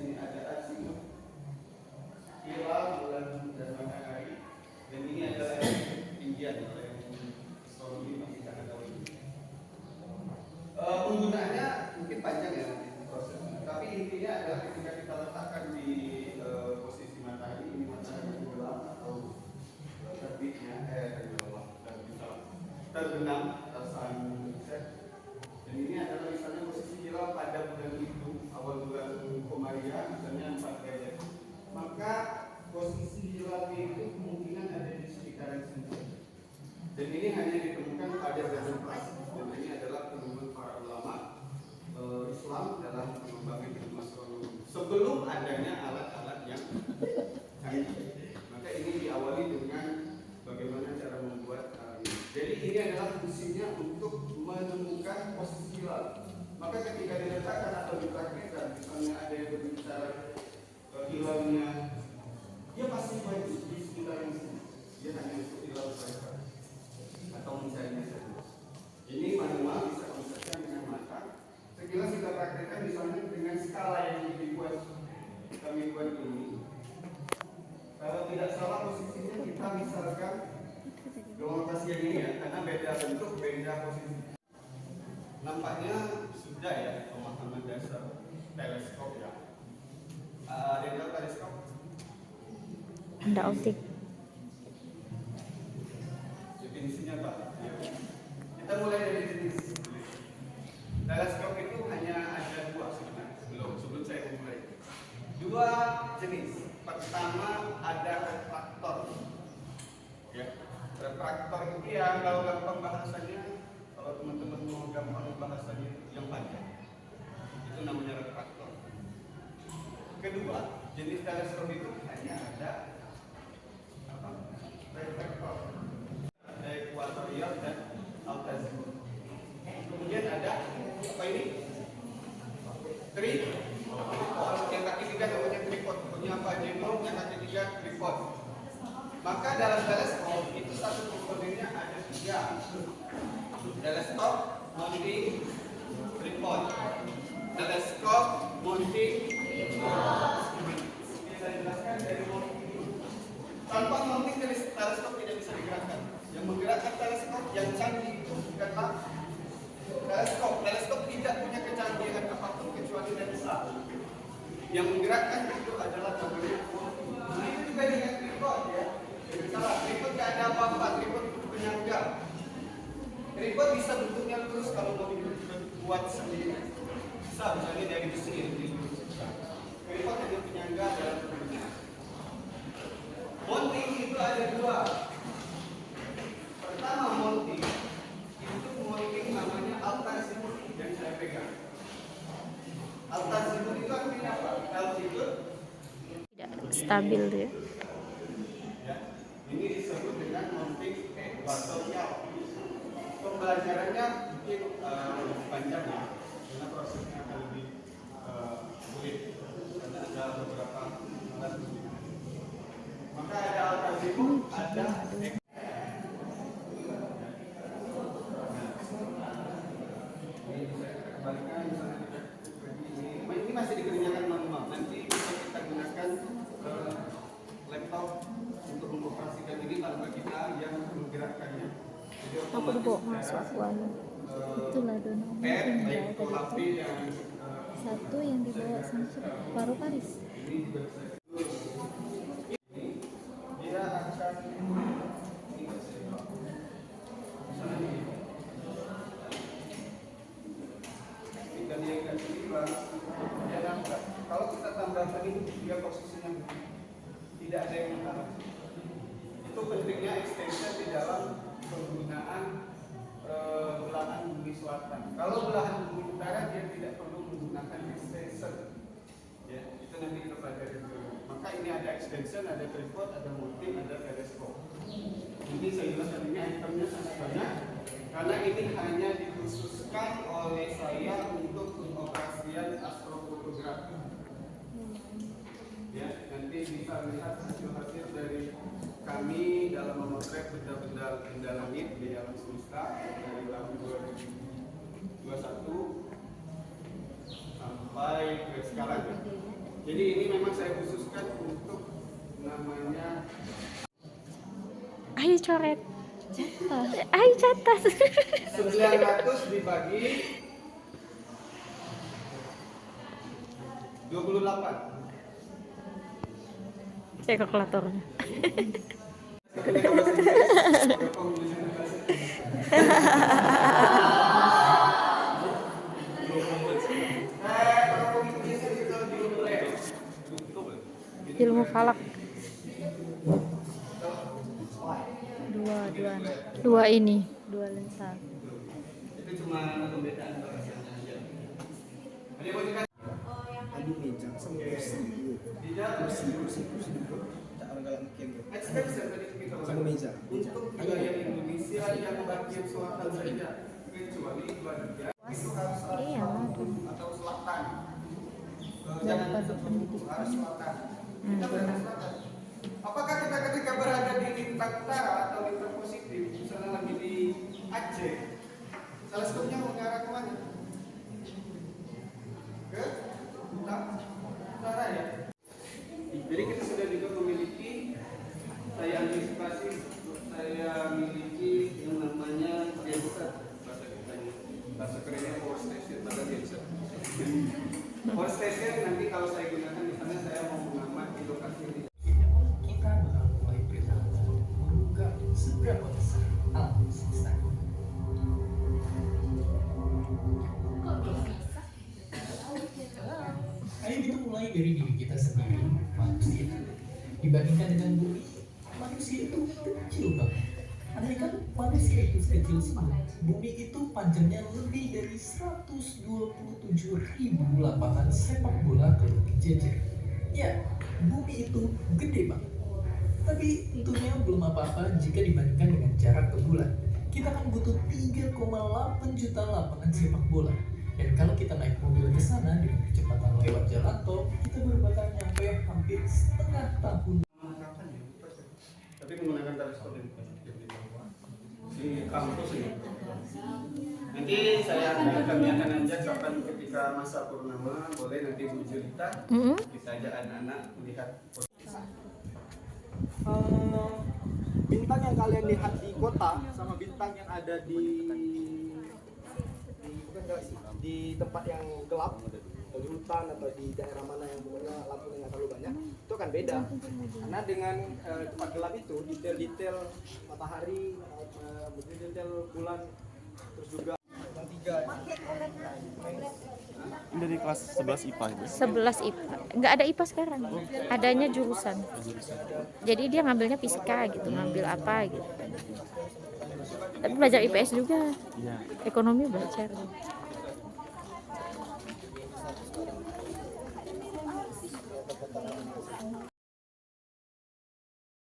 sini ada azimut, hilal, bulan dan matahari, dan ini adalah ketinggian oleh astronomi masih sangat tahu ini. Penggunaannya mungkin panjang ya nanti prosesnya, tapi intinya adalah ketika kita letakkan di posisi matahari, ini matahari tenggelam atau terbitnya terbenam atau sunset. Dan ini adalah misalnya posisi hilal pada bulan itu, awal bulan Komariah, misalnya 4 derajat. Maka posisi hilal itu kemungkinan ada di sekitaran sini. Dan ini hanya ditemukan pada zaman klasik. Dan ini adalah penemuan para ulama Islam dalam pengembangan ilmu astronomi sebelum adanya alat-alat yang canggih. Maka ini diawali dengan bagaimana cara membuat ini. Jadi ini adalah fungsinya untuk menemukan posisi hilal. Maka ketika diletakkan atau dipraktikkan, misalnya ada yang berbicara hilalnya, dia pasti wajib di sekitar sini. Dia hanya untuk hilal saja atau mencarinya saja. Ini manual bisa konsepnya dengan mata. Sekilas kita praktekkan misalnya dengan skala yang dibuat kami buat ini. Kalau tidak salah posisinya kita misalkan lokasi yang ini ya, karena beda bentuk, beda posisi. Nampaknya sudah ya pemahaman dasar teleskop ya. Ada yang tahu teleskop? Benda optik. Definisinya apa? Ya. Kita mulai dari jenis. Teleskop itu hanya ada dua sebenarnya. Sebelum saya mulai. Dua jenis. Pertama ada refraktor. Ya. Refraktor itu ya kalau gampang bahasanya, kalau teman-teman mau gampang bahasanya yang panjang, itu namanya refraktor. Kedua, jenis teleskop itu hanya ada apa? Refraktor, ada ekuatorial dan altazimut. Kemudian ada apa ini? Tripod. Yang kaki 3 namanya tripod. Punya apa? Jenong yang kaki 3 tripod. Maka dalam teleskop itu satu komponennya ada 3. Teleskop, mounting, tripod. Teleskop, mounting, tripod. Ini saya jelaskan dari mounting. Tanpa mounting teleskop tidak bisa digerakkan. Yang menggerakkan teleskop yang canggih itu bukanlah teleskop. Teleskop tidak punya kecanggihan apapun kecuali lensa. Yang menggerakkan itu adalah namanya mounting. Nah, itu juga dengan tripod ya. Salah, tripod tidak ada apa-apa, tripod itu penyangga. Tripod bisa bentuknya lurus kalau mau dibuat sendiri. Bisa, misalnya dari besi ini. Tripod hanya penyangga dalam bentuknya. Mounting itu ada 2. Pertama mounting, itu mounting namanya altazimut yang saya pegang. Altazimut itu artinya apa? Altitude Tidak stabil dia. Ini disebut dengan mounting ekuatorial. Pembelajarannya mungkin panjang ya, karena prosesnya akan lebih sulit karena ada beberapa alat bukti. Maka ada altazimut, ada ini masih dikerjakan manual. Nanti bisa kita gunakan laptop untuk mengoperasikan ini tanpa kita yang menggerakkannya. Jadi Aku dibawa masuk akuarium. Itulah dona baik itu HP dan satu yang dibawa sama Paru Paris. ini juga dia akan dan yang kedua dia nampak. Kalau kita tambahkan ini dia posisinya tidak ada yang mengarah. Itu pentingnya extension di dalam penggunaan belahan bumi selatan. Kalau belahan bumi utara dia tidak perlu menggunakan extension. Ya, itu nanti kita pelajari dulu. Maka ini ada extension, ada tripod, ada mounting, ada teleskop. Ini saya jelaskan ini itemnya sangat banyak karena ini hanya dikhususkan oleh saya untuk pengoperasian astrofotografi. Ya, nanti bisa lihat hasil-hasil dari kami dalam memotret benda-benda langit di alam semesta dari tahun 2021 sampai ke sekarang. Jadi ini memang saya khususkan untuk namanya. Ayo coret. Ayo catat. 900 dibagi 28. Saya kalkulatornya. Ilmu falak. Dua ini, dua lensa. Itu cuma pembedaan bahasanya aja. Ada yang mau dikasih? Adu meja sama kursi tak orang galak makin Extension tadi kita sama meja untuk wilayah Indonesia yang bagian selatan saja, kecuali bagian itu harus Iya, atau selatan. Jangan harus selatan. Kita berada selatan. Apakah kita ketika berada di lintang utara atau lintang positif, misalnya lagi di Aceh, teleskopnya mengarah kemana? Ke utara ya. Jadi kita sudah juga memiliki, saya antisipasi, saya miliki yang namanya genset, bahasa kerennya power station, bahasa genset. Power station nanti kalau saya gunakan misalnya saya mau mengamati lokasi ini. Kita bakal mulai perjalanan membuka seberapa besar alam semesta. Ayo kita mulai dari diri kita sendiri, manusia. Dibandingkan dengan bumi, manusia itu kecil banget. Andaikan manusia itu sekecil semut, bumi itu panjangnya lebih dari 127.000 lapangan sepak bola kalau dijejer. Ya, bumi itu gede banget. Tapi tentunya belum apa-apa jika dibandingkan dengan jarak ke bulan. Kita kan butuh 3,8 juta lapangan sepak bola. Dan kalau kita naik mobil ke sana dengan kecepatan lewat jalan tol, kita baru bakal nyampe hampir setengah tahun. Tapi menggunakan teleskop yang di bawah di kampus ini. Nanti kami akan ajak kapan ketika masa purnama, boleh nanti Bu Julita kita ajak anak-anak melihat. bintang yang kalian lihat di kota sama bintang yang ada di bukan galaksi, di tempat yang gelap atau di hutan atau di daerah mana yang pokoknya lampunya nggak terlalu banyak, itu kan beda karena dengan tempat gelap itu detail-detail matahari, detail bulan, terus juga yang tiga Ini dari kelas 11 IPA itu. 11 IPA. Nggak ada IPA sekarang. Adanya jurusan. Jadi dia ngambilnya fisika gitu, ngambil apa gitu. Tapi belajar IPS juga. Iya. Ekonomi belajar.